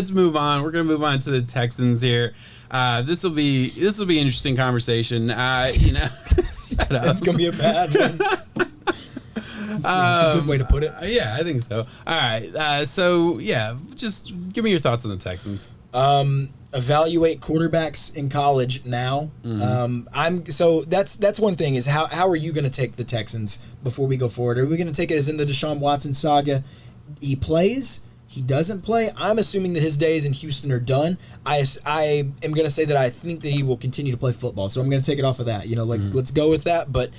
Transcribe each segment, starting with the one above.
let's move on. We're gonna move on to the Texans here. This will be interesting conversation. Shut up. It's gonna be a bad one. It's a good way to put it. Yeah, I think so. All right. So yeah, just give me your thoughts on the Texans. Evaluate quarterbacks in college now. That's one thing is how are you going to take the Texans before we go forward? Are we going to take it as in the Deshaun Watson saga? He plays. He doesn't play. I'm assuming that his days in Houston are done. I am going to say that I think that he will continue to play football. So I'm going to take it off of that. Let's go with that. But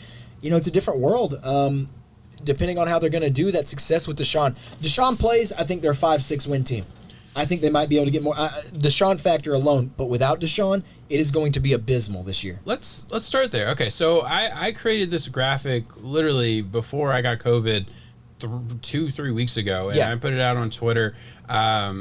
it's a different world. Depending on how they're going to do that success with Deshaun. Deshaun plays. I think they're a 5-6 win team. I think they might be able to get more. Deshaun factor alone, but without Deshaun, it is going to be abysmal this year. Let's start there. Okay, so I created this graphic literally before I got COVID 2-3 weeks ago, and I put it out on Twitter.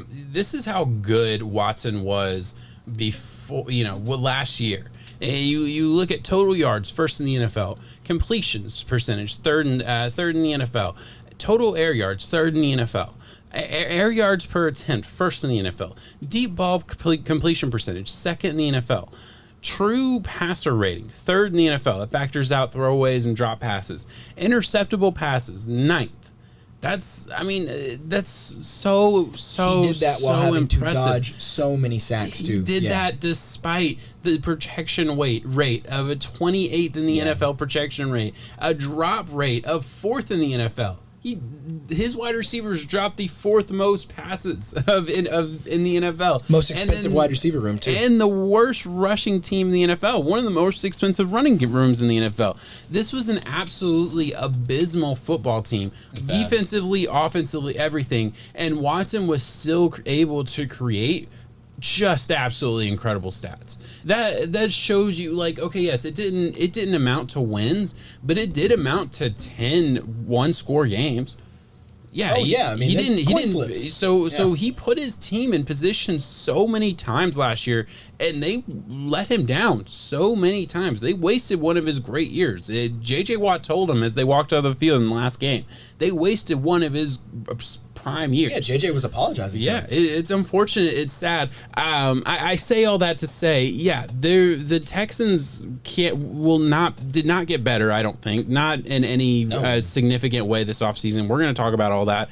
This is how good Watson was before, last year. And you look at total yards, first in the NFL, completions percentage, third in the NFL, total air yards, third in the NFL. Air yards per attempt, first in the NFL. Deep ball completion percentage, second in the NFL. True passer rating, third in the NFL. It factors out throwaways and drop passes. Interceptable passes, ninth. That's so he did that while having impressive. To dodge so many sacks too. He did that despite the protection rate of a 28th in the NFL protection rate, a drop rate of 4th in the NFL. His wide receivers dropped the 4th most passes in the NFL. Most expensive wide receiver room too. And the worst rushing team in the NFL. One of the most expensive running rooms in the NFL. This was an absolutely abysmal football team. Defensively, offensively, everything. And Watson was still able to create just absolutely incredible stats. That shows you, like, okay, yes, it didn't amount to wins, but it did amount to 10 one-score games. Yeah, he didn't. So he put his team in position so many times last year, and they let him down so many times. They wasted one of his great years. J.J. Watt told him as they walked out of the field in the last game, they wasted one of his prime years. Yeah, JJ was apologizing. Yeah, it's unfortunate. It's sad. I say all that to say, the Texans did not get better. I don't think, not in any significant way this offseason. We're going to talk about all that.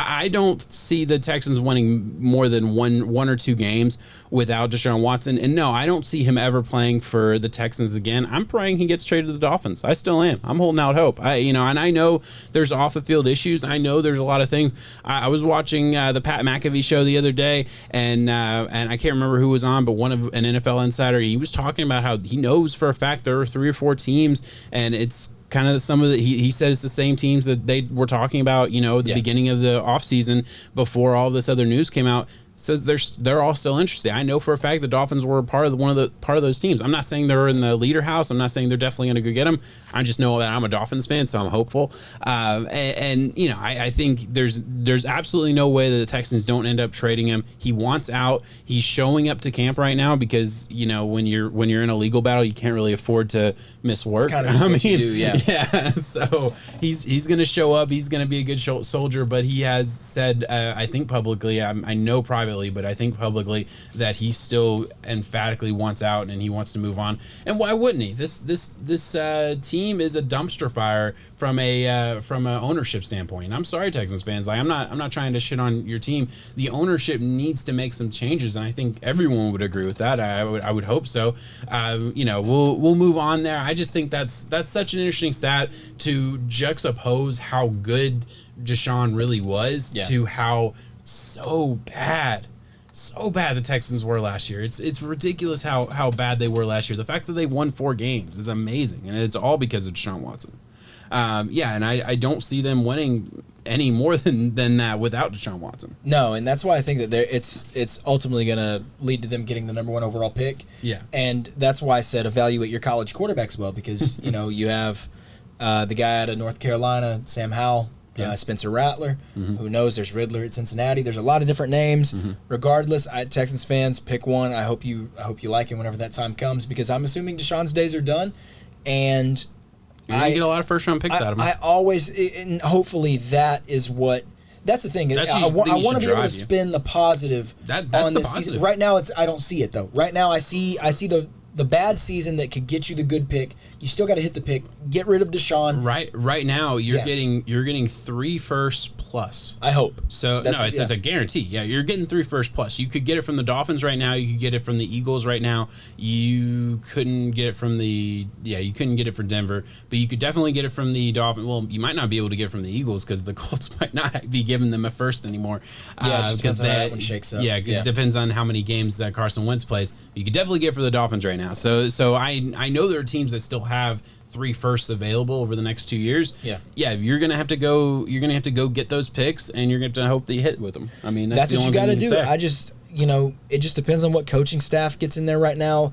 I don't see the Texans winning more than one or two games without Deshaun Watson. And no, I don't see him ever playing for the Texans again. I'm praying he gets traded to the Dolphins. I still am. I'm holding out hope. And I know there's off the field issues. I know there's a lot of things. I was watching the Pat McAfee show the other day, and I can't remember who was on, but an NFL insider, he was talking about how he knows for a fact there are 3 or 4 teams, and it's kind of some of the, he said it's the same teams that they were talking about, at the beginning of the offseason before all this other news came out. Says they're all still interested. I know for a fact the Dolphins were part of those teams. I'm not saying they're in the leader house. I'm not saying they're definitely going to go get them. I just know that I'm a Dolphins fan, so I'm hopeful. I think there's absolutely no way that the Texans don't end up trading him. He wants out. He's showing up to camp right now because when you're in a legal battle, you can't really afford to miss work. It's kind of what you do, yeah. So he's going to show up. He's going to be a good soldier, but he has said, I think publicly, I know privately, but I think publicly that he still emphatically wants out and he wants to move on. And why wouldn't he? This team is a dumpster fire from a ownership standpoint. And I'm sorry, Texans fans. Like, I'm not trying to shit on your team. The ownership needs to make some changes, and I think everyone would agree with that. I would hope so. We'll move on there. I just think that's such an interesting stat to juxtapose how good Deshaun really was to how so bad the Texans were last year. It's ridiculous how bad they were last year. The fact that they won 4 games is amazing, and it's all because of Deshaun Watson. And I don't see them winning any more than that without Deshaun Watson. No, and that's why I think that it's ultimately going to lead to them getting the number 1 overall pick. Yeah, and that's why I said evaluate your college quarterbacks well, because you have the guy out of North Carolina, Sam Howell. Spencer Rattler, who knows? There's Riddler at Cincinnati. There's a lot of different names. Regardless, Texans fans, pick one. I hope you like him whenever that time comes, because I'm assuming Deshaun's days are done, and I get a lot of first round picks out of him. I always, and hopefully that is what That's the thing. That's I want to be able to you. spin the positive That's on the this positive. season. Right now, I don't see it though. Right now, I see the bad season that could get you the good pick. You still got to hit the pick. Get rid of Deshaun. Right now, you're getting 3 firsts plus. I hope. So it's a guarantee. Yeah, you're getting 3 firsts plus. You could get it from the Dolphins right now. You could get it from the Eagles right now. You couldn't get it from you couldn't get it for Denver, but you could definitely get it from the Dolphins. Well, you might not be able to get it from the Eagles because the Colts might not be giving them a first anymore. Yeah, it just depends on how that one shakes up. Yeah, it depends on how many games that Carson Wentz plays. You could definitely get it for the Dolphins right now. So I know there are teams that still have 3 firsts available over the next 2 years. Yeah, you're gonna have to go. You're gonna have to go get those picks, and you're gonna have to hope that you hit with them. I mean, that's what the you got to do. I just, it just depends on what coaching staff gets in there right now.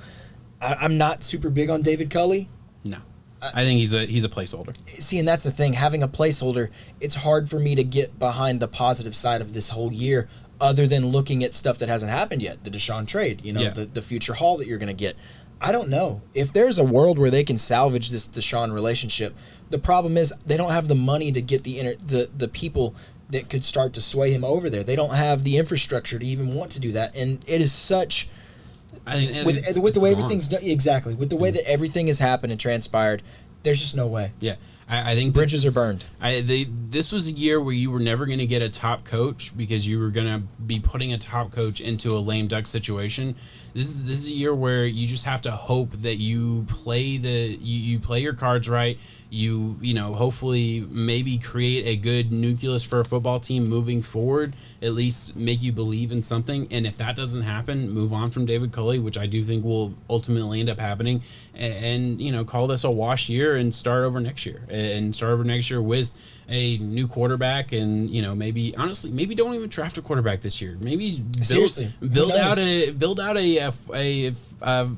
I'm not super big on David Culley. No, I think he's a placeholder. See, and that's the thing. Having a placeholder, it's hard for me to get behind the positive side of this whole year, other than looking at stuff that hasn't happened yet. The Deshaun trade, the future haul that you're gonna get. I don't know. If there's a world where they can salvage this Deshaun relationship, the problem is they don't have the money to get the people that could start to sway him over there. They don't have the infrastructure to even want to do that. And it is such... with the way everything's done... Exactly. With the way that everything has happened and transpired, there's just no way. Yeah. I think bridges are burned. This was a year where you were never going to get a top coach because you were going to be putting a top coach into a lame duck situation. This is a year where you just have to hope that you play you play your cards right. You hopefully maybe create a good nucleus for a football team moving forward. At least make you believe in something. And if that doesn't happen, move on from David Culley, which I do think will ultimately end up happening. And call this a wash year and start over next year. And start over next year with a new quarterback, and maybe don't even draft a quarterback this year. Maybe build out a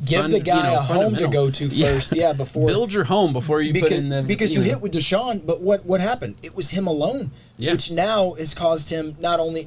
give the guy a home to go to first. Yeah, before build your home before you put in the because you hit with Deshaun. But what happened? It was him alone, which now has caused him not only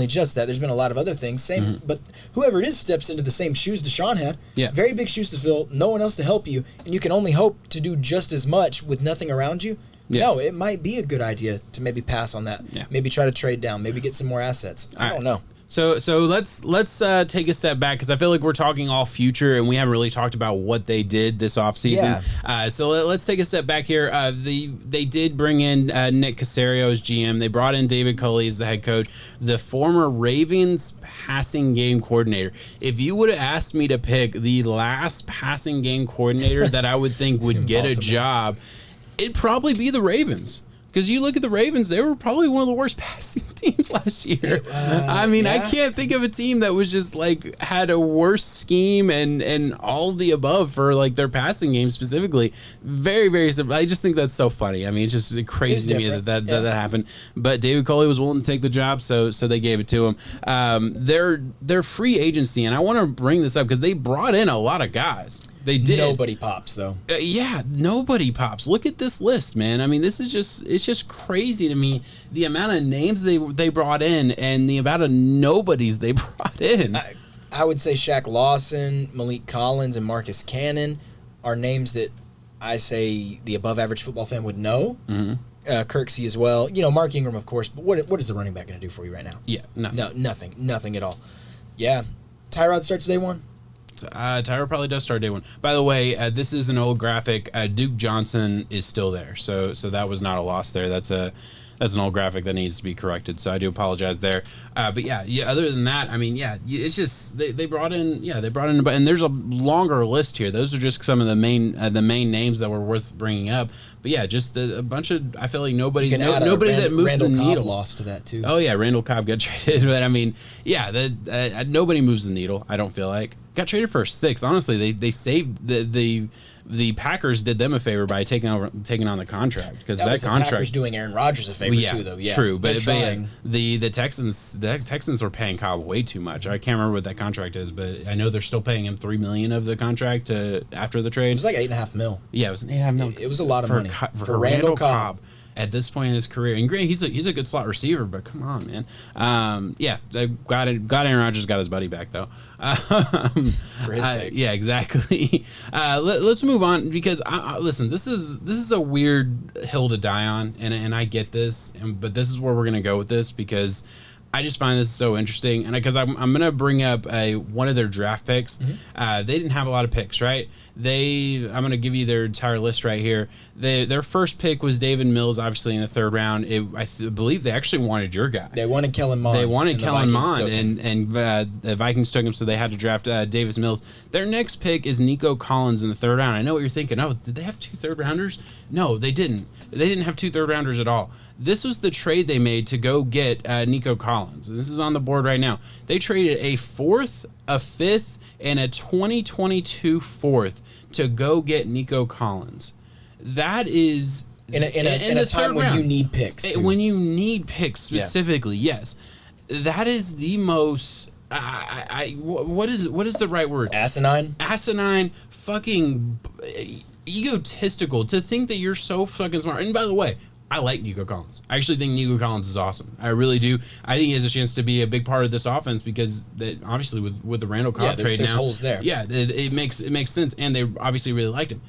just that. There's been a lot of other things. But whoever it is steps into the same shoes Deshaun had. Yeah, very big shoes to fill. No one else to help you, and you can only hope to do just as much with nothing around you. Yeah. No, it might be a good idea to maybe pass on that. Yeah. Maybe try to trade down. Maybe get some more assets. I don't know. So let's take a step back because I feel like we're talking all future and we haven't really talked about what they did this offseason. Yeah. So let's take a step back here. They did bring in Nick Caserio as GM. They brought in David Culley as the head coach, the former Ravens passing game coordinator. If you would have asked me to pick the last passing game coordinator that I would think would get a job, it'd probably be the Ravens. Because you look at the Ravens, they were probably one of the worst passing teams last year. I can't think of a team that was just had a worse scheme and all the above for their passing game specifically. Very, very simple. I just think that's so funny. I mean, it's just crazy to me that happened. But David Culley was willing to take the job, so they gave it to him. Their free agency, and I want to bring this up because they brought in a lot of guys. They did. Nobody pops though. Nobody pops. Look at this list, man. I mean, it's just crazy to me the amount of names they brought in and the amount of nobodies they brought in. I would say Shaq Lawson, Malik Collins, and Marcus Cannon are names that I say the above average football fan would know. Mm-hmm. Kirksey as well. Mark Ingram, of course. But what is the running back going to do for you right now? Yeah, nothing. No, nothing at all. Yeah, Tyrod starts day one. Tyra probably does start day one. By the way, this is an old graphic. Duke Johnson is still there, so that was not a loss there. That's an old graphic that needs to be corrected. So I do apologize there. But yeah. Other than that, I mean, it's just they brought in, and there's a longer list here. Those are just some of the main names that were worth bringing up. But yeah, just a bunch of. I feel like nobody that moves Randall the needle. Cobb lost to that too. Oh yeah, Randall Cobb got traded, but I mean, nobody moves the needle. I don't feel like got traded for 6. Honestly, they saved the Packers did them a favor by taking on the contract because that contract the Packers doing Aaron Rodgers a favor too, though. Yeah, true, but the Texans were paying Cobb way too much. I can't remember what that contract is, but I know they're still paying him $3 million of the contract after the trade. It was like $8.5 million. Yeah, it was $8.5 million. It was a lot of money for Randall Cobb. at this point in his career. And granted, he's a good slot receiver, but come on, man. They got Aaron Rodgers got his buddy back though. For his sake. Yeah, exactly. Let's move on because listen, this is a weird hill to die on, and I get this, but this is where we're gonna go with this because I just find this so interesting, and because I'm going to bring up one of their draft picks. They didn't have a lot of picks, right? I'm going to give you their entire list right here. Their first pick was David Mills, obviously in the third round. I believe they actually wanted your guy. They wanted Kellen Mond. And the Vikings took him, so they had to draft Davis Mills. Their next pick is Nico Collins in the third round. I know what you're thinking. Oh, did they have 2 third-rounders? No, they didn't. They didn't have 2 third-rounders at all. This was the trade they made to go get Nico Collins. This is on the board right now. They traded a 4th, a 5th, and a 2022 4th to go get Nico Collins. That is in a time when you need picks. Too. When you need picks specifically, yes. That is the most. What is the right word? Asinine, fucking egotistical to think that you're so fucking smart. And by the way, I like Nico Collins. I actually think Nico Collins is awesome. I really do. I think he has a chance to be a big part of this offense because obviously with the Randall Cobb trade there's now, holes there. Yeah, it makes sense, and they obviously really liked him.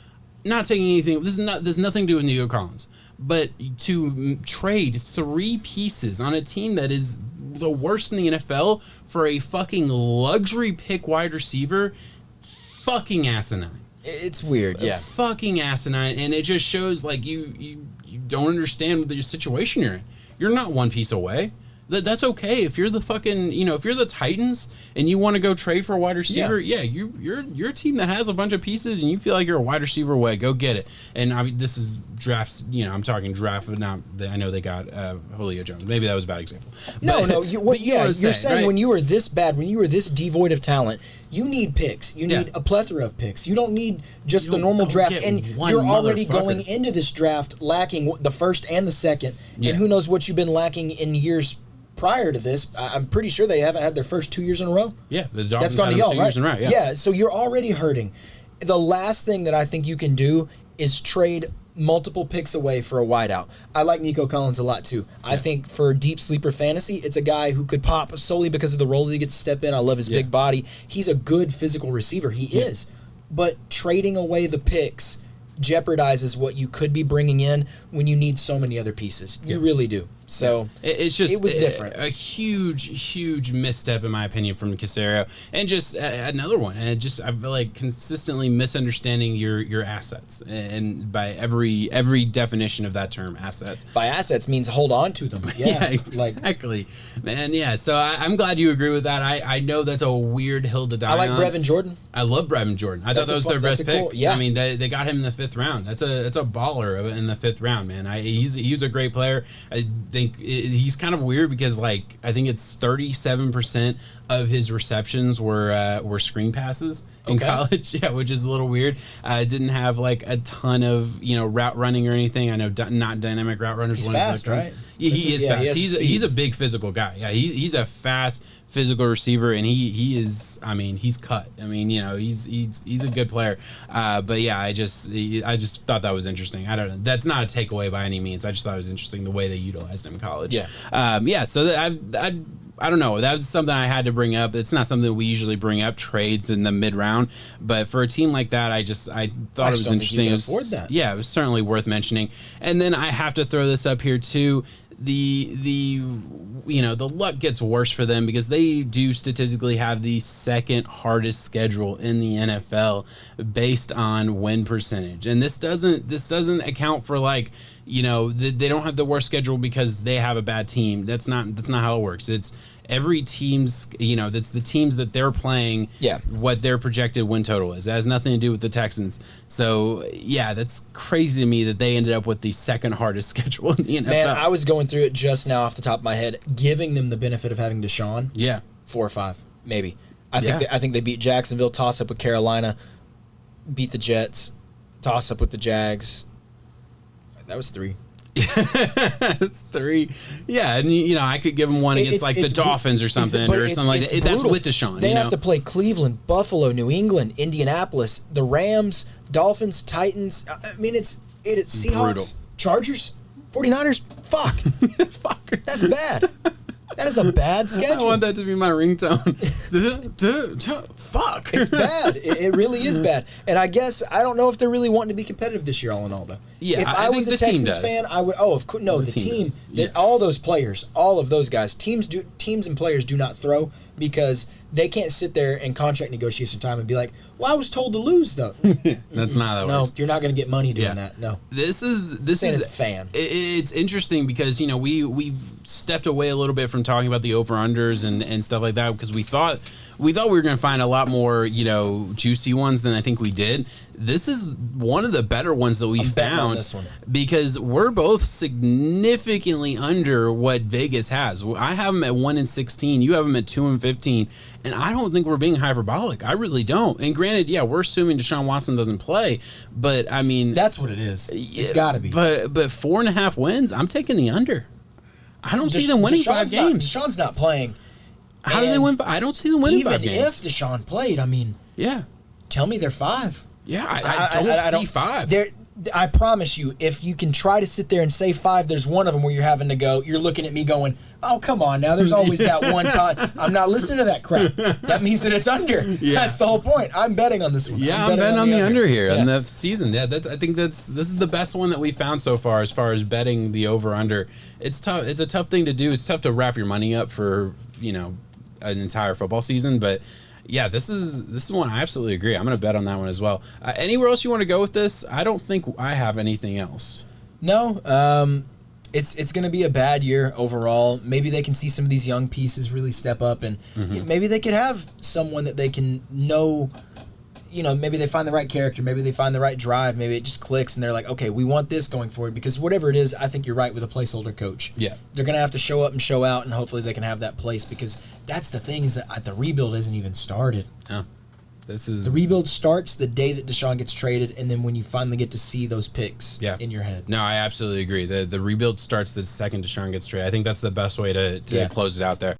Not taking anything. There's nothing to do with Nico Collins, but to trade 3 pieces on a team that is the worst in the NFL for a fucking luxury pick wide receiver, fucking asinine. It's weird, yeah. Fucking asinine, and it just shows like you don't understand the situation you're in. You're not one piece away. That's okay if you're the fucking, if you're the Titans and you want to go trade for a wide receiver. Yeah, you're a team that has a bunch of pieces and you feel like you're a wide receiver away. Go get it. And this is drafts. I'm talking draft, but not. I know they got Julio Jones. Maybe that was a bad example. You're saying right? When you were this bad, when you were this devoid of talent, you need picks. You need a plethora of picks. You don't need just the normal draft. And you're already going into this draft lacking the first and the second. Yeah. And who knows what you've been lacking in years prior to this. I'm pretty sure they haven't had their first 2 years in a row. Yeah, the Dolphins had them 2 years in a row. Yeah, so you're already hurting. The last thing that I think you can do is trade multiple picks away for a wideout. I like Nico Collins a lot too. I think for deep sleeper fantasy, it's a guy who could pop solely because of the role that he gets to step in. I love his big body. He's a good physical receiver. He is. But trading away the picks jeopardizes what you could be bringing in when you need so many other pieces. You really do. So it's just it was different. A huge misstep in my opinion from Caserio, and just another one. And I feel like consistently misunderstanding your assets, and by every definition of that term, assets. By assets means hold on to them. Yeah, exactly, man. Yeah, so I'm glad you agree with that. I know that's a weird hill to die on. I like Brevin Jordan. I love Brevin Jordan. I thought that was their best pick. I mean, they got him in the 5th round. That's a baller in the 5th round, man. He's a great player. I think he's kind of weird because I think it's 37% of his receptions were screen passes in college. Yeah, which is a little weird. Didn't have a ton of route running or anything. I know not dynamic route runners. He's fast, right? Yeah, he is fast. He's a big physical guy. Yeah, he's a fast physical receiver, and he is. I mean, he's cut. I mean, he's a good player. But yeah, I just thought that was interesting. I don't know. That's not a takeaway by any means. I just thought it was interesting the way they utilized him in college. Yeah. So I don't know. That was something I had to bring up. It's not something that we usually bring up, trades in the mid-round. But for a team like that, I thought it was interesting. Think you can afford that. Yeah, it was certainly worth mentioning. And then I have to throw this up here too. The luck gets worse for them because they do statistically have the 2nd hardest schedule in the NFL based on win percentage, and this doesn't account for they don't have the worst schedule because they have a bad team. That's not how it works. It's every team's, that's the teams that they're playing, what their projected win total is. That has nothing to do with the Texans. So, yeah, that's crazy to me that they ended up with the 2nd hardest schedule in the NFL. Man, I was going through it just now off the top of my head, giving them the benefit of having Deshaun. Yeah. 4 or 5, maybe. I think they beat Jacksonville, toss up with Carolina, beat the Jets, toss up with the Jags. That was 3. It's 3. Yeah, and I could give them one against the Dolphins or something or something like that. That's with Deshaun. They have to play Cleveland, Buffalo, New England, Indianapolis, the Rams, Dolphins, Titans. I mean, it's Seahawks, brutal. Chargers. 49ers, fuck. Fuck. That's bad. That is a bad schedule. I want that to be my ringtone. Fuck. It's bad. It really is bad. And I guess I don't know if they're really wanting to be competitive this year, all in all, though. Yeah, if I was a Texans fan, I would. Oh, the team. That all those players, all of those guys, teams and players do not throw because they can't sit there in contract negotiation time and be like, "Well, I was told to lose, though." That's not how it works. No, you're not going to get money doing that. No. This is a fan. It's interesting because we've stepped away a little bit from talking about the over unders and stuff like that because we thought we were going to find a lot more juicy ones than I think we did. This is one of the better ones that we found this one. because we're both significantly under what Vegas has. I have them at 1-16. You have them at 2-15, and I don't think we're being hyperbolic. I really don't. And granted, we're assuming Deshaun Watson doesn't play, but I mean that's what it is. It's got to be. But 4.5 wins. I'm taking the under. I don't see them winning 5 games. Deshaun's not playing. How do they win? I don't see them winning 5 games. Even if Deshaun played, I mean, tell me they're 5. Yeah, I don't see 5. I promise you, if you can try to sit there and say 5, there's one of them where you're having to go. You're looking at me going, "Oh, come on now." There's always that one time. I'm not listening to that crap. That means that it's under. Yeah. That's the whole point. I'm betting on this one. Yeah, I'm betting on the under here on the season. Yeah, I think this is the best one that we found so far as betting the over under. It's tough. It's a tough thing to do. It's tough to wrap your money up for an entire football season, but. Yeah, this is one I absolutely agree. I'm going to bet on that one as well. Anywhere else you want to go with this? I don't think I have anything else. No, it's going to be a bad year overall. Maybe they can see some of these young pieces really step up, and maybe they could have someone that they can know. Maybe they find the right character. Maybe they find the right drive. Maybe it just clicks, and they're like, okay, we want this going forward. Because whatever it is, I think you're right with a placeholder coach. Yeah. They're going to have to show up and show out, and hopefully they can have that place. Because that's the thing is that the rebuild isn't even started. Oh. The rebuild starts the day that Deshaun gets traded, and then when you finally get to see those picks in your head. No, I absolutely agree. The rebuild starts the second Deshaun gets traded. I think that's the best way to close it out there.